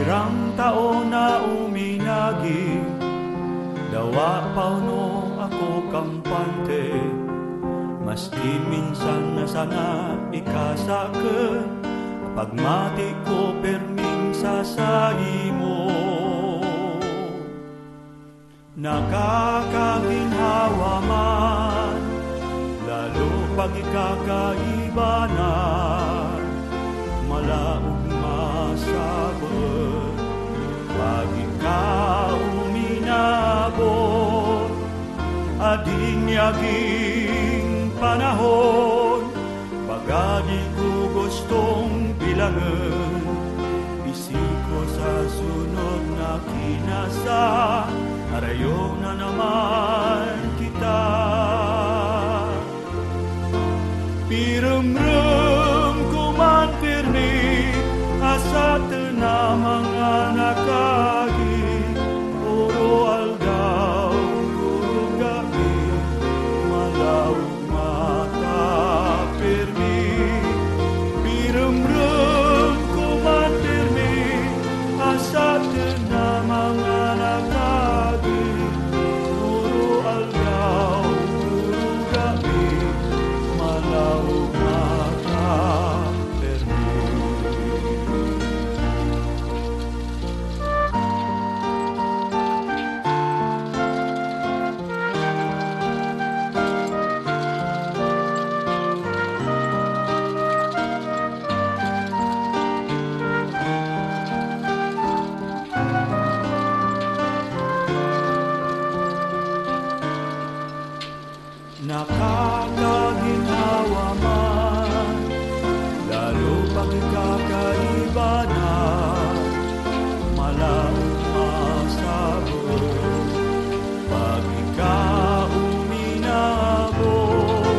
Pirang taon na uminagi, dawa pauno ako kampante. Maski minsan na sana ikasaken, pagmati ko perming sasayi mo. Nakakaginhawa man, lalo pag ikakaibanan, malaog masabot pag ikaw uminabot. Ading yaging panahon, pagadi ko gustong bilangan, isiko sa sunod na kinasa, arayo na naman kita. Pirem-rem ko man pirmi, asa na mga nakagi, oro aldaw, oro gabi, malaw mata pirmi. Pirem-rem ko man pirmi, asa na mga nakagi, oro aldaw, oro gabi, malaw mata pirmi. Nakakaginhawa man, lalo pag ikakaiba na, malaong masabot pag ikaw uminabot.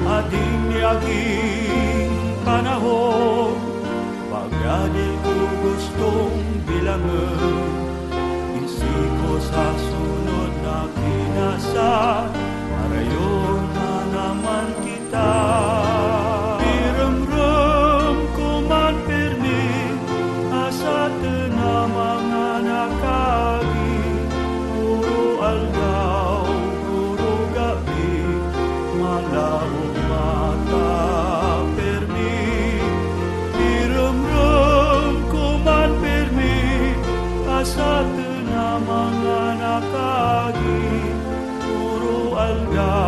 Ading yaging panahon, pagadi ko gustong bilangan, isiko sa sunod na kinasa, arayo na naman kita. Pirem-rem ko man pirmi, asa na mga nakagi, puro aldaw, puro gabi, malaw mata pirmi. Pirem-rem ko man pirmi, asa na mga nakagi, puro aldaw,